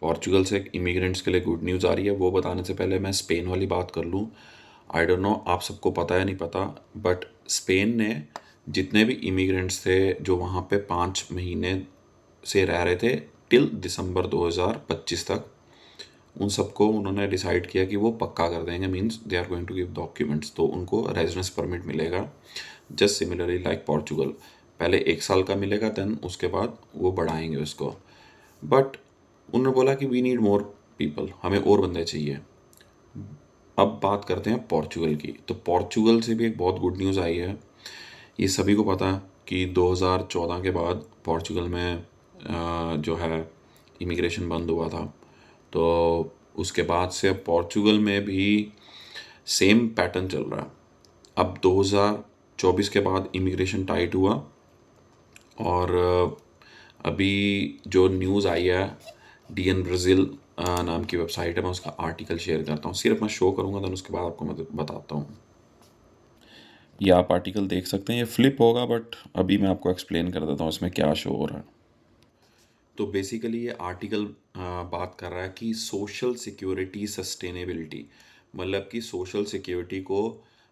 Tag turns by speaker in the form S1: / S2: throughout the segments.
S1: Portugal से immigrants के लिए गुड न्यूज़ आ रही है। वो बताने से पहले मैं स्पेन वाली बात कर लूँ। आई डोंट नो आप सबको पता है नहीं पता, बट स्पेन ने जितने भी इमिग्रेंट्स थे जो वहाँ पे 5 महीने से रह रहे थे टिल दिसंबर 2025 तक, उन सबको उन्होंने डिसाइड किया कि वो पक्का कर देंगे, means they are going to give documents, तो उनको रेजिडेंस परमिट मिलेगा। जस्ट सिमिलरली लाइक पोर्चुगल, पहले 1 साल का मिलेगा, देन उसके बाद वो बढ़ाएंगे उसको। बट उन्होंने बोला कि वी नीड मोर पीपल, हमें और बंदे चाहिए। अब बात करते हैं पोर्चुगल की। तो पोर्चुगल से भी एक बहुत गुड न्यूज़ आई है। ये सभी को पता है कि 2014 के बाद पोर्चुगल में जो है इमिग्रेशन बंद हुआ था। तो उसके बाद से अब पोर्चुगल में भी सेम पैटर्न चल रहा है। अब 2024 के बाद इमिग्रेशन टाइट हुआ, और अभी जो न्यूज़ आई है, डीएन ब्राज़ील नाम की वेबसाइट है, मैं उसका आर्टिकल शेयर करता हूँ, सिर्फ मैं शो करूँगा, तो उसके बाद आपको मैं बताता हूँ। ये आप आर्टिकल देख सकते हैं, ये फ्लिप होगा बट अभी मैं आपको एक्सप्लेन कर देता हूँ इसमें क्या शो हो रहा है। तो बेसिकली ये आर्टिकल बात कर रहा है कि सोशल सिक्योरिटी सस्टेनेबिलिटी, मतलब कि सोशल सिक्योरिटी को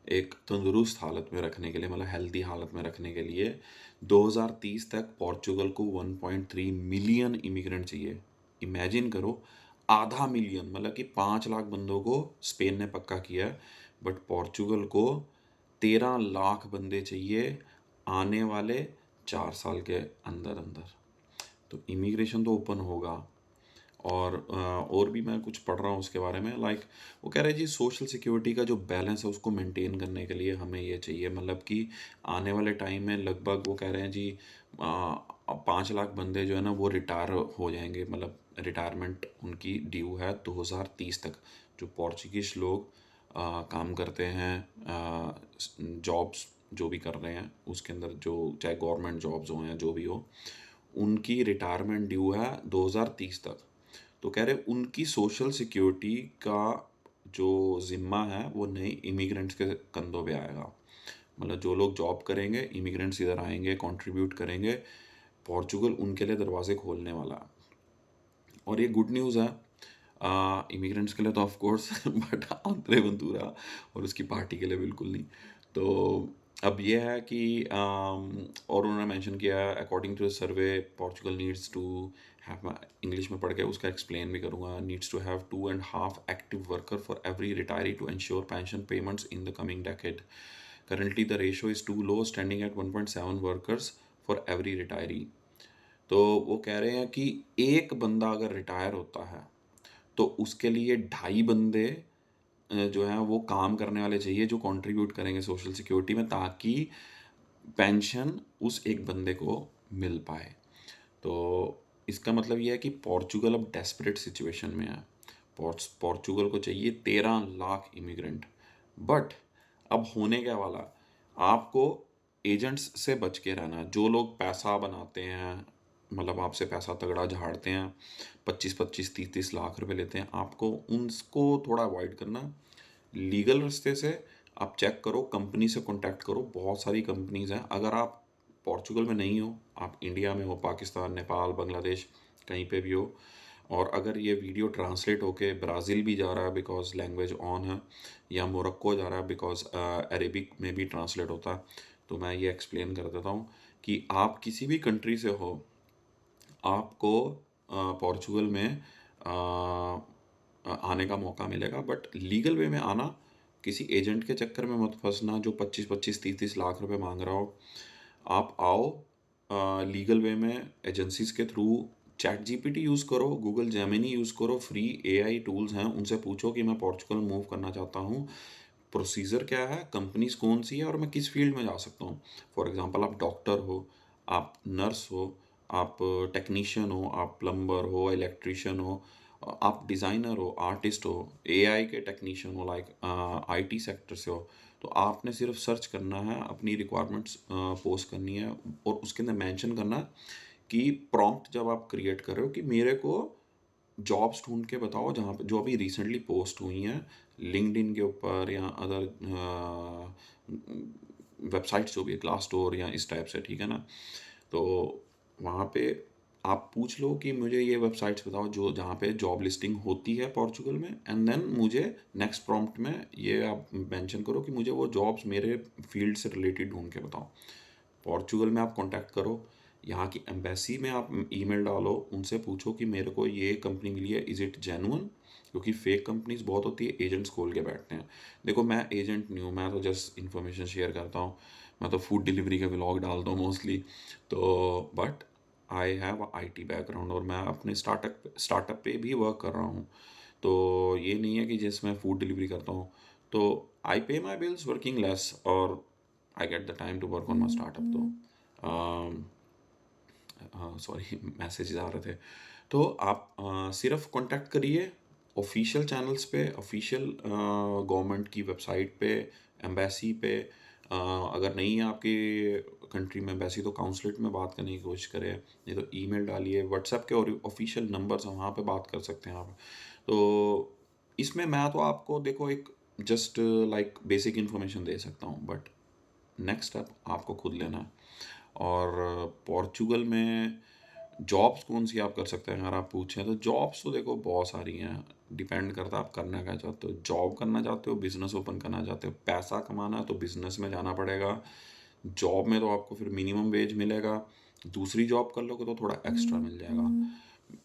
S1: एक तंदुरुस्त हालत में रखने के लिए, मतलब हेल्दी हालत में रखने के लिए 2030 तक पोर्चुगल को 1.3 मिलियन इमिग्रेंट चाहिए। इमेजिन करो, आधा मिलियन, मतलब कि 5 लाख बंदों को स्पेन ने पक्का किया है, बट पोर्चुगल को 13 लाख बंदे चाहिए आने वाले 4 साल के अंदर अंदर। तो इमिग्रेशन तो ओपन होगा। और भी मैं कुछ पढ़ रहा हूँ उसके बारे में, लाइक वो कह रहे हैं जी सोशल सिक्योरिटी का जो बैलेंस है उसको मेंटेन करने के लिए हमें ये चाहिए, मतलब कि आने वाले टाइम में लगभग वो कह रहे हैं जी 5 लाख बंदे जो है ना वो रिटायर हो जाएंगे, मतलब रिटायरमेंट उनकी ड्यू है 2030 तक। जो पोर्चुगीज लोग काम करते हैं, जॉब्स जो भी कर रहे हैं उसके अंदर, जो चाहे गवर्नमेंट जॉब्स हो या जो भी हो, उनकी रिटायरमेंट ड्यू है 2030 तक। तो कह रहे उनकी सोशल सिक्योरिटी का जो ज़िम्मा है वो नए इमिग्रेंट्स के कंधों पे आएगा। मतलब जो लोग जॉब करेंगे, इमिग्रेंट्स इधर आएंगे, कंट्रीब्यूट करेंगे, पोर्चुगल उनके लिए दरवाजे खोलने वाला है। और ये गुड न्यूज़ है इमिग्रेंट्स के लिए तो ऑफ कोर्स बट आंद्रे बंदूरा और उसकी पार्टी के लिए बिल्कुल नहीं। तो अब ये है कि और उन्होंने मेंशन किया according to the survey Portugal needs to have, English में पढ़ के उसका एक्सप्लेन भी करूँगा, needs to have 2.5 active worker for every retiree to ensure pension payments in the coming decade. Currently the ratio is too low, standing at 1.7 workers for every retiree। तो वो कह रहे हैं कि एक बंदा अगर रिटायर होता है तो उसके लिए 2.5 बंदे जो हैं वो काम करने वाले चाहिए, जो कंट्रीब्यूट करेंगे सोशल सिक्योरिटी में, ताकि पेंशन उस एक बंदे को मिल पाए। तो इसका मतलब ये है कि पोर्चुगल अब डेस्परेट सिचुएशन में है। पोर्चुगल को चाहिए 13 लाख इमिग्रेंट। बट अब होने क्या वाला, आपको एजेंट्स से बच के रहना है। जो लोग पैसा बनाते हैं, मतलब आपसे पैसा तगड़ा झाड़ते हैं, 25-25 30-30 लाख रुपए लेते हैं, आपको उनको थोड़ा अवॉइड करना। लीगल रास्ते से आप चेक करो, कंपनी से कांटेक्ट करो, बहुत सारी कंपनीज हैं। अगर आप पोर्चुगल में नहीं हो, आप इंडिया में हो, पाकिस्तान, नेपाल, बांग्लादेश, कहीं पे भी हो, और अगर ये वीडियो ट्रांसलेट होके ब्राज़ील भी जा रहा है बिकॉज लैंग्वेज ऑन है, या मोरक्को जा रहा है बिकॉज अरेबिक में भी ट्रांसलेट होता है, तो मैं ये एक्सप्लेन कर देता हूँ कि आप किसी भी कंट्री से हो, आपको पोर्चुगल में आने का मौका मिलेगा, बट लीगल वे में आना। किसी एजेंट के चक्कर में मत फंसना जो 25-25 30-30 लाख रुपए मांग रहा हो। आप आओ लीगल वे में, एजेंसीज के थ्रू। चैट जीपीटी यूज़ करो, गूगल जेमिनी यूज़ करो, फ्री एआई टूल्स हैं, उनसे पूछो कि मैं पोर्चुगल मूव करना चाहता हूँ, प्रोसीजर क्या है, कंपनीज कौन सी है, और मैं किस फील्ड में जा सकता हूँ। फॉर एग्जांपल आप डॉक्टर हो, आप नर्स हो, आप टेक्नीशियन हो, आप प्लम्बर हो, इलेक्ट्रिशियन हो, आप डिज़ाइनर हो, आर्टिस्ट हो, एआई के टेक्नीशियन हो, लाइक आईटी सेक्टर से हो, तो आपने सिर्फ सर्च करना है, अपनी रिक्वायरमेंट्स पोस्ट करनी है, और उसके अंदर मेंशन करना है कि प्रॉम्प्ट जब आप क्रिएट कर रहे हो कि मेरे को जॉब्स ढूंढ के बताओ जहाँ पे जो अभी रिसेंटली पोस्ट हुई हैं लिंक्डइन के ऊपर या अदर वेबसाइट्स जो भी है, ग्लास डोर या इस टाइप से, ठीक है ना। तो वहाँ पे आप पूछ लो कि मुझे ये वेबसाइट्स बताओ जो जहाँ पे जॉब लिस्टिंग होती है पोर्चुगल में, एंड देन मुझे नेक्स्ट प्रॉम्प्ट में ये आप मेंशन करो कि मुझे वो जॉब्स मेरे फील्ड से रिलेटेड ढूंढ के बताओ। पोर्चुगल में आप कांटेक्ट करो, यहाँ की एम्बेसी में आप ईमेल डालो, उनसे पूछो कि मेरे को ये कंपनी मिली है, इज़ इट जेन्युइन? क्योंकि फेक कंपनीज बहुत होती है, एजेंट्स खोल के बैठते हैं। देखो मैं एजेंट नहीं हूँ, मैं तो जस्ट इन्फॉर्मेशन शेयर करता हूँ। मैं तो फूड डिलीवरी के व्लॉग डालता हूँ मोस्टली। तो but I have IT background और मैं अपने स्टार्टअप पे भी वर्क कर रहा हूँ। तो ये नहीं है कि जिसमें फूड डिलीवरी करता हूँ। तो आई पे माई बिल्स वर्किंग लेस और I get the time to work on my startup. तो सॉरी मैसेज आ रहे थे। तो आप सिर्फ कांटेक्ट करिए ऑफिशियल चैनल्स पे, ऑफिशियल गवर्नमेंट की वेबसाइट पे, एम्बेसी पे। अगर नहीं है आपकी कंट्री में एम्बेसी तो काउंसलेट में बात करने की कोशिश करें, नहीं तो ईमेल डालिए, व्हाट्सएप के और ऑफिशियल नंबर्स हैं वहाँ पे बात कर सकते हैं आप। तो इसमें मैं तो आपको देखो एक जस्ट लाइक बेसिक इन्फॉर्मेशन दे सकता हूँ, बट नेक्स्ट स्टेप आपको खुद लेना है। और पोर्चुगल में जॉब्स कौन सी आप कर सकते हैं अगर आप पूछें तो जॉब्स तो देखो बहुत सारी हैं। डिपेंड करता है आप करना क्या चाहते हो, जॉब करना चाहते हो, बिजनेस ओपन करना चाहते हो। पैसा कमाना है तो बिजनेस में जाना पड़ेगा। जॉब में तो आपको फिर मिनिमम वेज मिलेगा, दूसरी जॉब कर लोगे तो थोड़ा एक्स्ट्रा मिल जाएगा।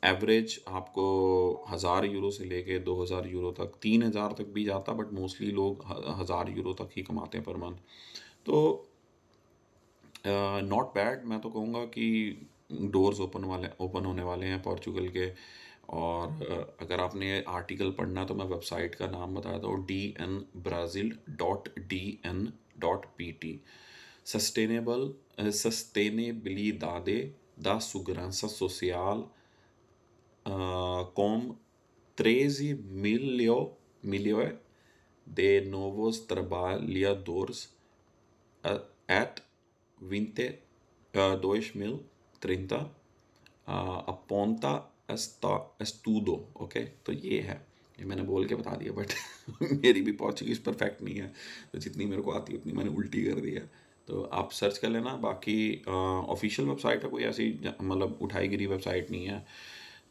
S1: एवरेज आपको 1,000 यूरो से लेके 2,000 यूरो तक, 3,000 तक भी जाता, बट मोस्टली लोग 1,000 यूरो तक ही कमाते हैं पर मंथ। तो नॉट बैड, मैं तो कहूँगा कि डोर्स ओपन होने वाले हैं पोर्चुगल के। और अगर आपने आर्टिकल पढ़ना है तो मैं वेबसाइट का नाम बताता हूँ, dnbrazil.dn.pt। Sustentabilidade da Segurança Social com 13 milhões de novos trabalhadores at 2030 aponta estudo। Okay, तो ये है, ये मैंने बोल के बता दिया, बट मेरी भी पोर्चुगीज परफेक्ट नहीं है, तो जितनी मेरे को आती है उतनी मैंने उल्टी कर दी है। तो आप सर्च कर लेना, बाकी ऑफिशियल वेबसाइट है, कोई ऐसी मतलब उठाई गिरी वेबसाइट नहीं है।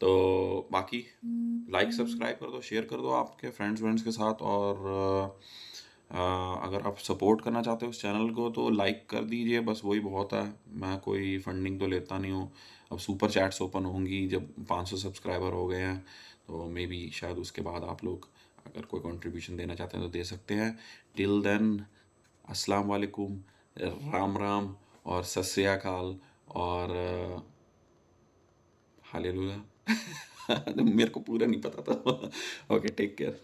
S1: तो बाकी लाइक सब्सक्राइब कर दो, शेयर कर दो आपके फ्रेंड्स व्रेंड्स के साथ। और अगर आप सपोर्ट करना चाहते हो उस चैनल को तो लाइक कर दीजिए, बस वही बहुत है। मैं कोई फंडिंग तो लेता नहीं हूँ। अब सुपर चैट्स ओपन होंगी जब 500 सब्सक्राइबर हो गए हैं, तो मे बी शायद उसके बाद आप लोग अगर कोई कंट्रीब्यूशन देना चाहते हैं तो दे सकते हैं। टिल देन, अस्सलाम वालेकुम, राम राम और सत श्री अकाल और हालेलुया। मेरे को पूरा नहीं पता था। Okay, take care.